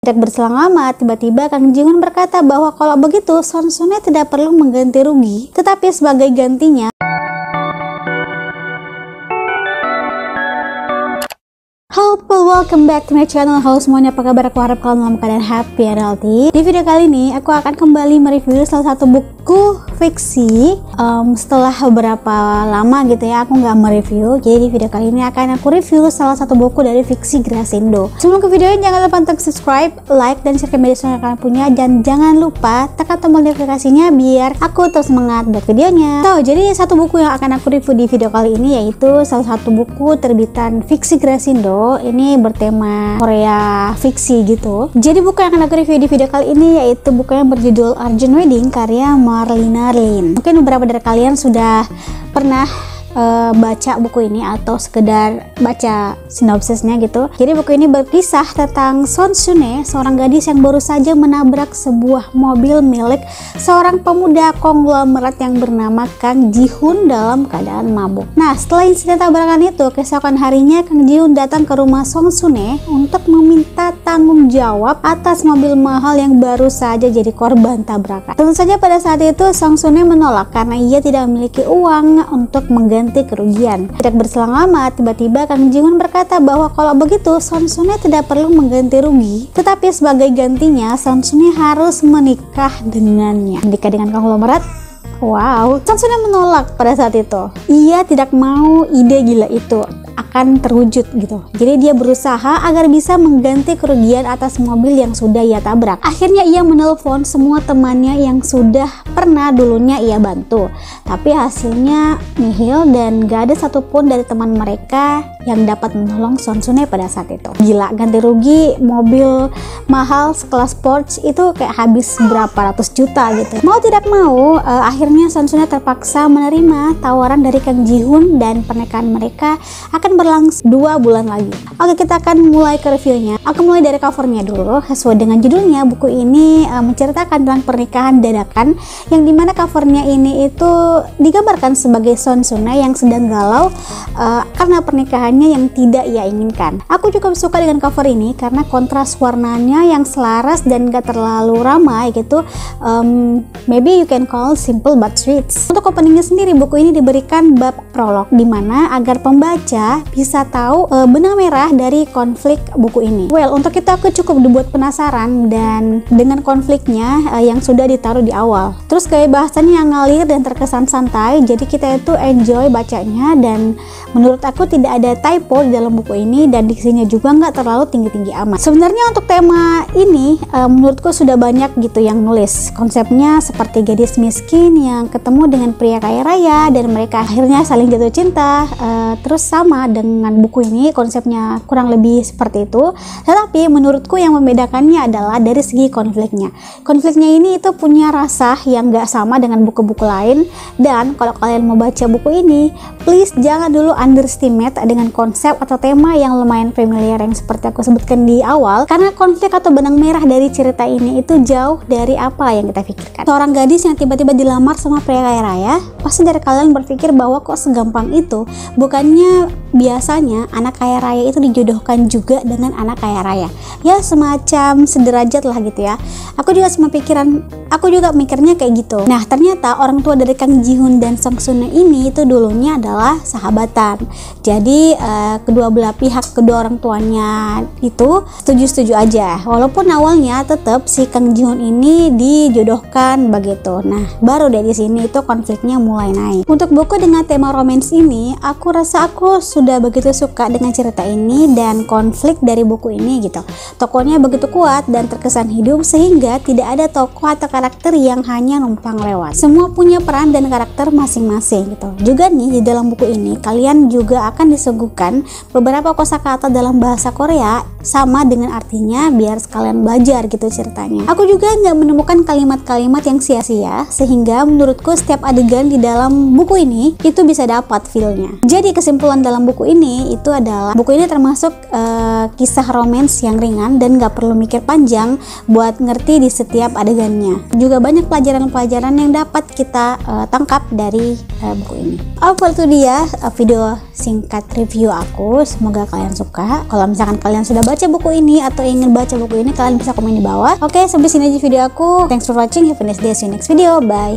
Tidak berselang lama, tiba-tiba Kang Ji-hoon berkata bahwa kalau begitu Son Sun-hye tidak perlu mengganti rugi, tetapi sebagai gantinya halo people, welcome back to my channel. Halo semuanya, apa kabar? Aku harap kalian dalam keadaan happy and healthy. Di video kali ini aku akan kembali mereview salah satu buku fiksi. Setelah beberapa lama gitu ya aku nggak mereview, jadi di video kali ini akan aku review salah satu buku dari fiksi Grasindo. Sebelum ke videonya, jangan lupa untuk subscribe, like, dan share ke media sosial yang kalian punya, dan jangan lupa tekan tombol notifikasinya biar aku terus semangat buat videonya. Jadi satu buku yang akan aku review di video kali ini yaitu salah satu buku terbitan fiksi Grasindo. Ini bertema Korea fiksi gitu. Jadi buku yang akan aku review di video kali ini yaitu buku yang berjudul Arjun Wedding karya Marlina Lin. Mungkin beberapa dari kalian sudah pernah baca buku ini atau sekedar baca sinopsisnya gitu. Jadi buku ini berkisah tentang Son Sun-hye, seorang gadis yang baru saja menabrak sebuah mobil milik seorang pemuda konglomerat yang bernama Kang Ji-hoon dalam keadaan mabuk. Nah, setelah insiden tabrakan itu, keesokan harinya Kang Ji-hoon datang ke rumah Son Sun-hye untuk meminta tanggung jawab atas mobil mahal yang baru saja jadi korban tabrakan. Tentu saja pada saat itu Son Sun-hye menolak karena ia tidak memiliki uang untuk mengganti kerugian. Tidak berselang lama, tiba-tiba Kang Ji-hoon berkata bahwa kalau begitu Son Sun-hye tidak perlu mengganti rugi, tetapi sebagai gantinya Son Sun-hye harus menikah dengannya. Menikah dengan konglomerat? Wow, Son Sun-hye menolak pada saat itu. Ia tidak mau ide gila itu akan terwujud gitu. Jadi dia berusaha agar bisa mengganti kerugian atas mobil yang sudah ia tabrak. Akhirnya ia menelpon semua temannya yang sudah pernah dulunya ia bantu, tapi hasilnya nihil dan gak ada satupun dari teman mereka yang dapat menolong Son Sun-hye pada saat itu. Gila, ganti rugi mobil mahal sekelas Porsche itu kayak habis berapa ratus juta gitu. Mau tidak mau, akhirnya Son Sun-hye terpaksa menerima tawaran dari Kang Ji-hoon dan pernikahan mereka akan berlangsung 2 bulan lagi. Oke, kita akan mulai ke reviewnya. Aku mulai dari covernya dulu. Sesuai dengan judulnya, buku ini menceritakan tentang pernikahan dadakan, yang dimana covernya ini itu digambarkan sebagai Son Sun-hye yang sedang galau karena pernikahannya yang tidak ia inginkan. Aku juga suka dengan cover ini karena kontras warnanya yang selaras dan gak terlalu ramai gitu. Maybe you can call simple but sweet. Untuk openingnya sendiri, buku ini diberikan bab prolog dimana agar pembaca bisa tahu benang merah dari konflik buku ini. Well, untuk itu aku cukup dibuat penasaran dan dengan konfliknya yang sudah ditaruh di awal. Terus kayak bahasannya yang ngalir dan terkesan santai, jadi kita itu enjoy bacanya, dan menurut aku tidak ada typo di dalam buku ini dan diksinya juga nggak terlalu tinggi-tinggi amat. Sebenarnya untuk tema ini menurutku sudah banyak gitu yang nulis. Konsepnya seperti gadis miskin yang ketemu dengan pria kaya raya dan mereka akhirnya saling jatuh cinta. Terus sama dengan buku ini konsepnya kurang lebih seperti itu, tetapi menurutku yang membedakannya adalah dari segi konfliknya. Konfliknya ini itu punya rasa yang gak sama dengan buku-buku lain, dan kalau kalian mau baca buku ini, please jangan dulu underestimate dengan konsep atau tema yang lumayan familiar yang seperti aku sebutkan di awal, karena konflik atau benang merah dari cerita ini itu jauh dari apa yang kita pikirkan. Seorang gadis yang tiba-tiba dilamar sama pria kaya raya, pasti dari kalian berpikir bahwa kok segampang itu. Bukannya biasanya anak kaya raya itu dijodohkan juga dengan anak kaya raya, ya semacam sederajat lah gitu ya. Aku juga mikirnya kayak gitu. Nah, ternyata orang tua dari Kang Ji-hoon dan Son Sun-hye ini itu dulunya adalah sahabatan. Jadi kedua belah pihak, kedua orang tuanya itu setuju-setuju aja, walaupun awalnya tetap si Kang Ji-hoon ini dijodohkan begitu. Nah, baru dari sini itu konfliknya mulai naik. Untuk buku dengan tema romance ini, aku rasa aku sudah begitu suka dengan cerita ini dan konflik dari buku ini gitu. Tokohnya begitu kuat dan terkesan hidup sehingga tidak ada tokoh atau karakter yang hanya numpang lewat. Semua punya peran dan karakter masing-masing gitu. Juga nih di dalam buku ini kalian juga akan disuguhkan beberapa kosakata dalam bahasa Korea sama dengan artinya biar sekalian belajar gitu ceritanya. Aku juga nggak menemukan kalimat-kalimat yang sia-sia, sehingga menurutku setiap adegan di dalam buku ini itu bisa dapat feel-nya. Jadi kesimpulan dalam buku ini itu adalah buku ini termasuk kisah romance yang ringan dan gak perlu mikir panjang buat ngerti di setiap adegannya. juga banyak pelajaran-pelajaran yang dapat kita tangkap dari buku ini. Apa itu dia video singkat review aku, semoga kalian suka. Kalau misalkan kalian sudah baca buku ini atau ingin baca buku ini, kalian bisa komen di bawah. Oke, sampai sini aja video aku. Thanks for watching, have a nice day, see you next video, bye.